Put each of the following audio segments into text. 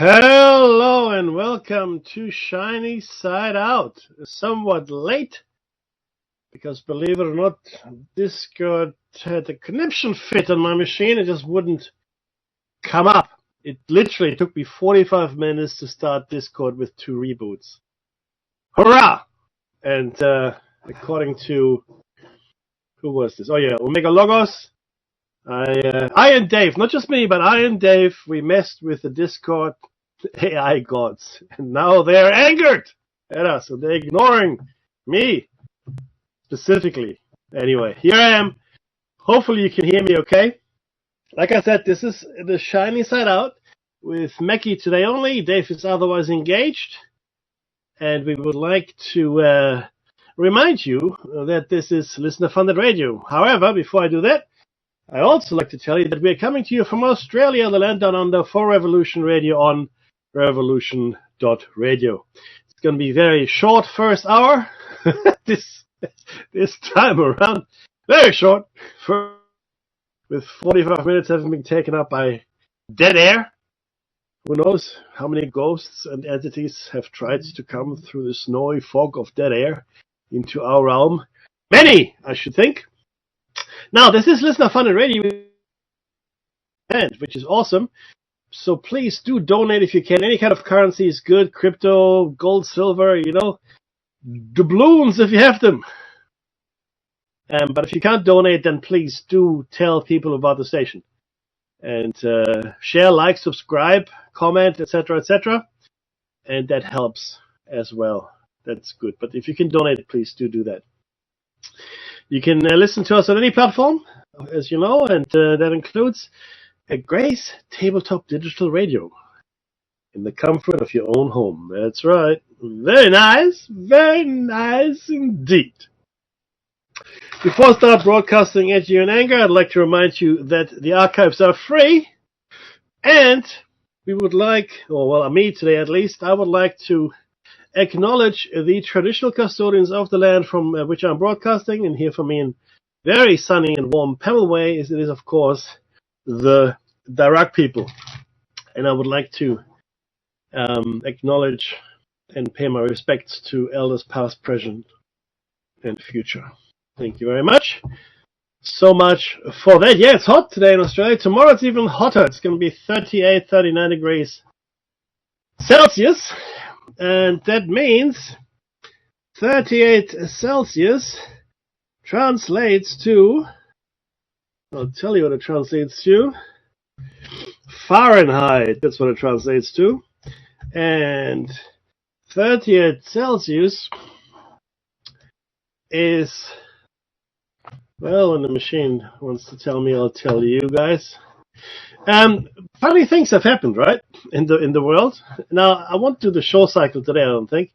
Hello and welcome to Shiny Side Out. Somewhat late because, believe it or not, Discord had a connection fit on my machine. It just wouldn't come up. It literally took me 45 minutes to start Discord with 2 reboots. Hurrah! And according to, who was this? Oh yeah, Omega Logos. I and Dave, not just me, but I and Dave, we messed with the Discord AI gods, and now they're angered at us, and they're ignoring me specifically. Anyway, here I am. Hopefully you can hear me okay. Like I said, this is the Shiny Side Out with Mackie today only. Dave is otherwise engaged, and we would like to remind you that this is Listener Funded Radio. However, before I do that, I also like to tell you that we're coming to you from Australia, the land down under, for Revolution Radio on revolution.radio. It's going to be very short first hour this time around. Very short, with 45 minutes having been taken up by dead air. Who knows how many ghosts and entities have tried to come through the snowy fog of dead air into our realm. Many, I should think. Now, this is Listener Funded Radio, which is awesome. So please do donate if you can. Any kind of currency is good. Crypto, gold, silver, doubloons if you have them. But if you can't donate, then please do tell people about the station. And share, like, subscribe, comment, etc., etc. And that helps as well. That's good. But if you can donate, please do that. You can listen to us on any platform, as you know, and that includes a Grace Tabletop Digital Radio in the comfort of your own home. That's right. Very nice indeed. Before I start broadcasting at you in anger, I'd like to remind you that the archives are free, and we would like, me today at least, I would like to acknowledge the traditional custodians of the land from which I'm broadcasting, and here for me in very sunny and warm Pemulwuy it is, of course, the Darug people. And I would like to acknowledge and pay my respects to elders past, present, and future. Thank you very much. So much for that. Yeah, it's hot today in Australia. Tomorrow it's even hotter. It's going to be 38, 39 degrees Celsius. And that means 38 Celsius translates to, I'll tell you what it translates to, Fahrenheit. That's what it translates to. And 38 Celsius is, well, when the machine wants to tell me, I'll tell you guys. Funny things have happened, right, in the world. Now, I won't do the show cycle today, I don't think.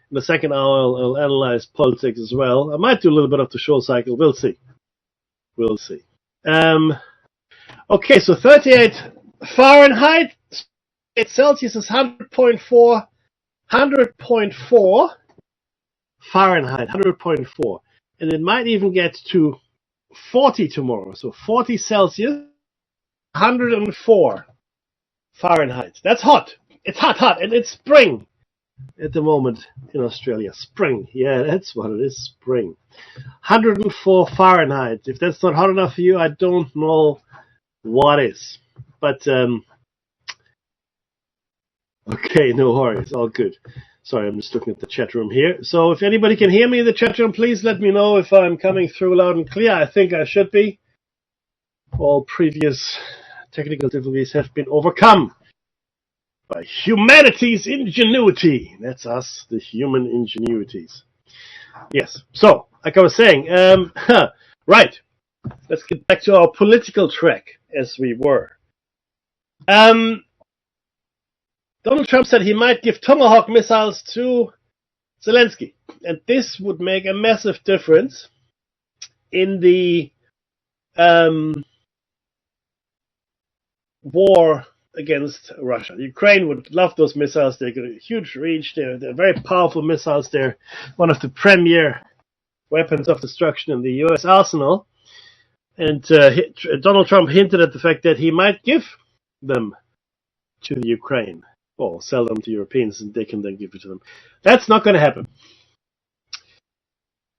In the second hour, I'll analyze politics as well. I might do a little bit of the show cycle. We'll see. Okay, so 38 Fahrenheit. Celsius is 100.4 Fahrenheit, 100.4. And it might even get to 40 tomorrow. So 40 Celsius. 104 Fahrenheit. That's hot. It's hot, and it's spring at the moment in Australia. Spring. Yeah, that's what it is. Spring. 104 Fahrenheit. If that's not hot enough for you, I don't know what is. But, okay, no worries. All good. Sorry, I'm just looking at the chat room here. So if anybody can hear me in the chat room, please let me know if I'm coming through loud and clear. I think I should be. All previous technical difficulties have been overcome by humanity's ingenuity. That's us, the human ingenuities. Yes. So, like I was saying, right. Let's get back to our political track, as we were. Donald Trump said he might give Tomahawk missiles to Zelensky, and this would make a massive difference in the war against Russia. Ukraine would love those missiles. They've got a huge reach. They're very powerful missiles. They're one of the premier weapons of destruction in the U.S. arsenal. And Donald Trump hinted at the fact that he might give them to the Ukraine. or sell them to Europeans and they can then give it to them. That's not going to happen.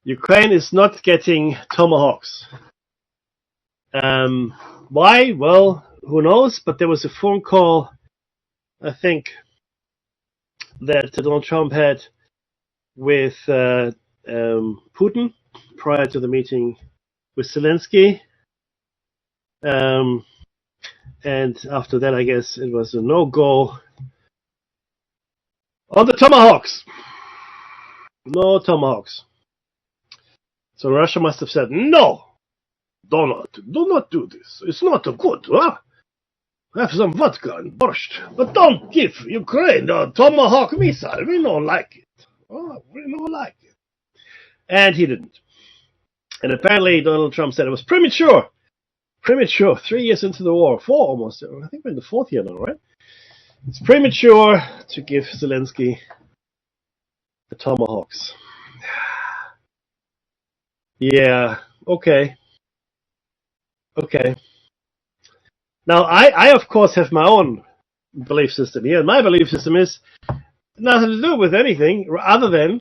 Ukraine is not getting Tomahawks. Why? Well, who knows? But there was a phone call, I think, that Donald Trump had with Putin prior to the meeting with Zelensky. And after that, I guess it was a no-go on the Tomahawks. No Tomahawks. So Russia must have said, no, Donald, do not do this. It's not good, huh? Have some vodka and borscht. But don't give Ukraine the Tomahawk missile. We don't like it. Oh, we don't like it. And he didn't. And apparently Donald Trump said it was premature. Premature. 3 years into the war. 4 almost. I think we're in the 4th year now, right? It's premature to give Zelensky the Tomahawks. Yeah, okay. Okay. Now, I of course have my own belief system here. My belief system is nothing to do with anything other than,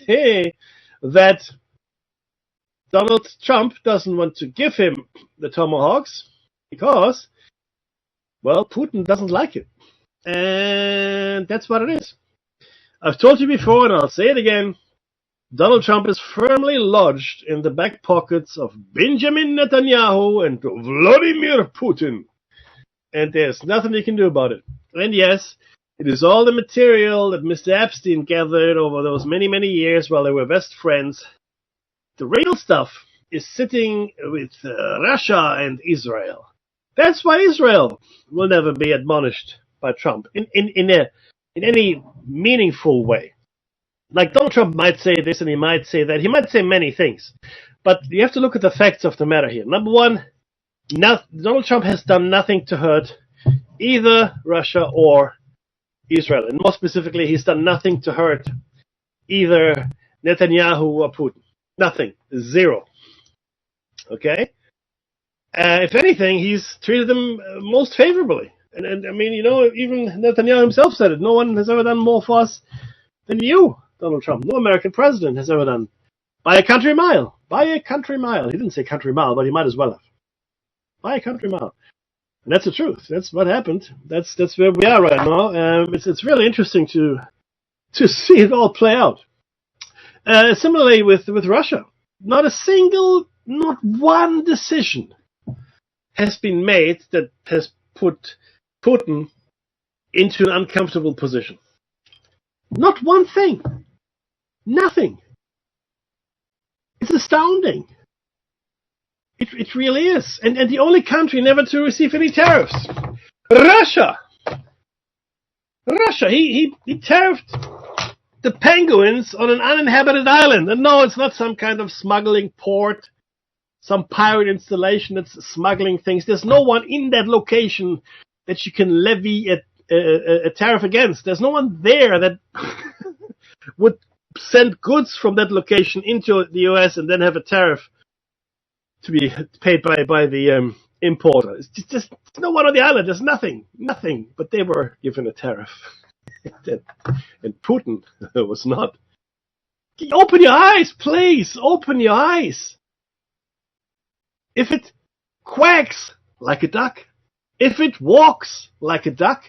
hey, that Donald Trump doesn't want to give him the Tomahawks because, well, Putin doesn't like it. And that's what it is. I've told you before, and I'll say it again, Donald Trump is firmly lodged in the back pockets of Benjamin Netanyahu and Vladimir Putin. And there's nothing you can do about it. And yes, it is all the material that Mr. Epstein gathered over those many, many years while they were best friends. The real stuff is sitting with Russia and Israel. That's why Israel will never be admonished by Trump in any meaningful way. Like Donald Trump might say this and he might say that. He might say many things. But you have to look at the facts of the matter here. Number one, Donald Trump has done nothing to hurt either Russia or Israel. And more specifically, he's done nothing to hurt either Netanyahu or Putin. Nothing. Zero. Okay? If anything, he's treated them most favorably. And I mean, you know, even Netanyahu himself said it. No one has ever done more for us than you, Donald Trump. No American president has ever done. By a country mile. By a country mile. He didn't say country mile, but he might as well have. By a country mile. And that's the truth. That's what happened. That's where we are right now. It's really interesting to see it all play out. Similarly with Russia. Not one decision has been made that has put Putin into an uncomfortable position. Not one thing. Nothing. It's astounding. It really is. And the only country never to receive any tariffs. Russia. He tariffed the penguins on an uninhabited island. And no, it's not some kind of smuggling port, some pirate installation that's smuggling things. There's no one in that location that you can levy a tariff against. There's no one there that would send goods from that location into the US and then have a tariff to be paid by the importer. It's just no one on the island. There's nothing. But they were given a tariff. And Putin was not. Open your eyes, please. Open your eyes. If it quacks like a duck, if it walks like a duck,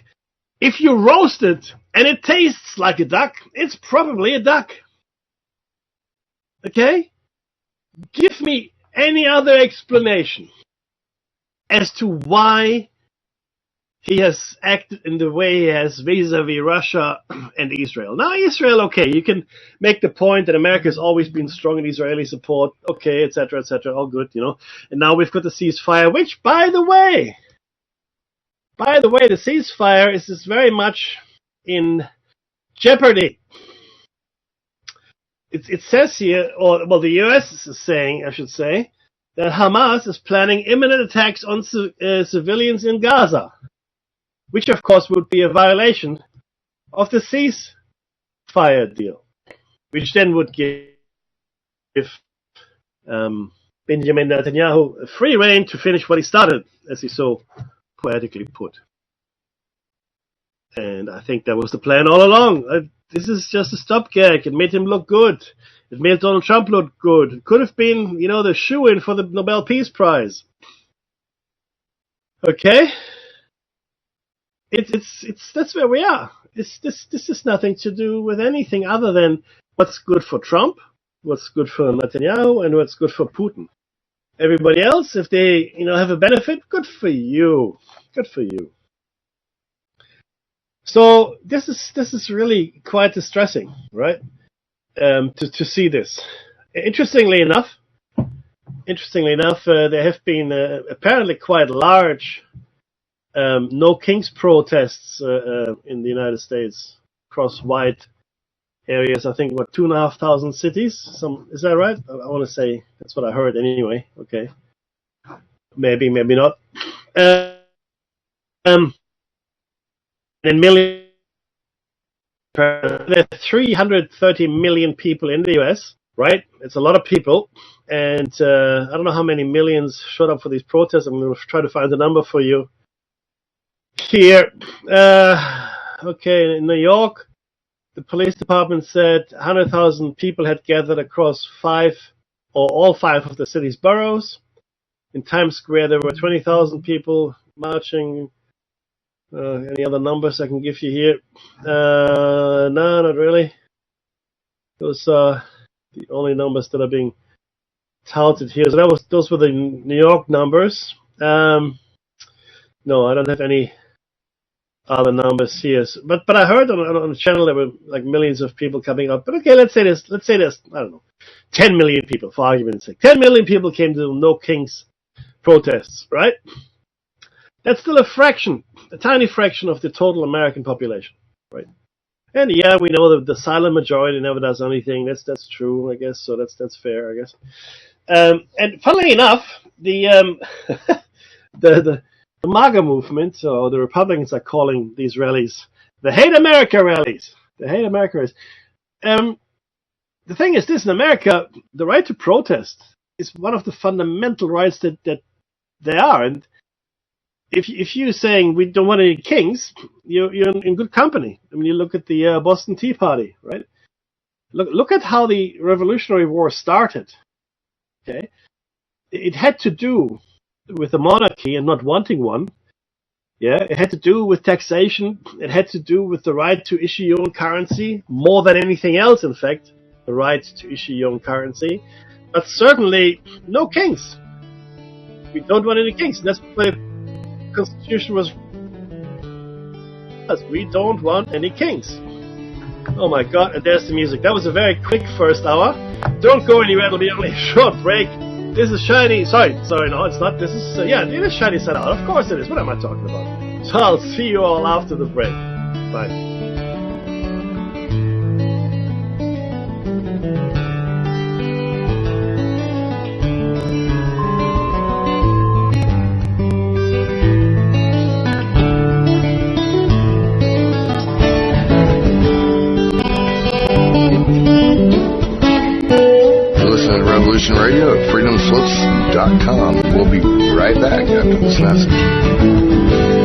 if you roast it and it tastes like a duck, it's probably a duck. Okay? Give me any other explanation as to why he has acted in the way he has vis-a-vis Russia and Israel. Now, Israel, okay, you can make the point that America has always been strong in Israeli support, okay, etc., all good, you know. And now we've got the ceasefire, which, by the way, the ceasefire is very much in jeopardy. It says here, the U.S. is saying, I should say, that Hamas is planning imminent attacks on civilians in Gaza, which of course would be a violation of the ceasefire deal, which then would give Benjamin Netanyahu free rein to finish what he started, as he so poetically put. And I think that was the plan all along. This is just a stopgag. It made him look good. It made Donald Trump look good. It could have been, the shoe-in for the Nobel Peace Prize. Okay? That's where we are. This is nothing to do with anything other than what's good for Trump, what's good for Netanyahu, and what's good for Putin. Everybody else, if they, have a benefit, good for you. Good for you. So this is really quite distressing, right? To see this. Interestingly enough, there have been apparently quite large No Kings protests in the United States across wide areas. I think 2,500 cities. Is that right? I want to say that's what I heard anyway. Okay, maybe not. And there are 330 million people in the US, right? It's a lot of people, and I don't know how many millions showed up for these protests. I'm going to try to find the number for you here. Okay, in New York, the police department said 100,000 people had gathered across all five of the city's boroughs. In Times Square, there were 20,000 people marching. Any other numbers I can give you here? No, not really. Those are the only numbers that are being touted here. So those were the New York numbers. No, I don't have any other numbers here. But I heard on the channel there were like millions of people coming up. But okay, let's say there's I don't know, 10 million people for argument's sake. 10 million people came to No Kings protests, right? That's still a tiny fraction of the total American population, right? And yeah, we know that the silent majority never does anything. That's true, I guess. So that's fair, I guess. And funnily enough, the the MAGA movement, or the Republicans are calling these rallies the Hate America rallies. The Hate America rallies. The thing is this: in America, the right to protest is one of the fundamental rights that they are. And if you're saying we don't want any kings, you're in good company. I mean, you look at the Boston Tea Party, right? Look at how the Revolutionary War started. Okay, it had to do with the monarchy and not wanting one. Yeah, it had to do with taxation. It had to do with the right to issue your own currency, more than anything else. In fact, the right to issue your own currency, but certainly no kings. We don't want any kings. That's why the Constitution was. We don't want any kings. Oh my God! And there's the music. That was a very quick first hour. Don't go anywhere. It'll be only a short break. This is Shiny. Sorry, no, it's not. This is it is Shiny Side Out. Of course it is. What am I talking about? So I'll see you all after the break. Bye. Radio at freedomslips.com. We'll be right back after this message.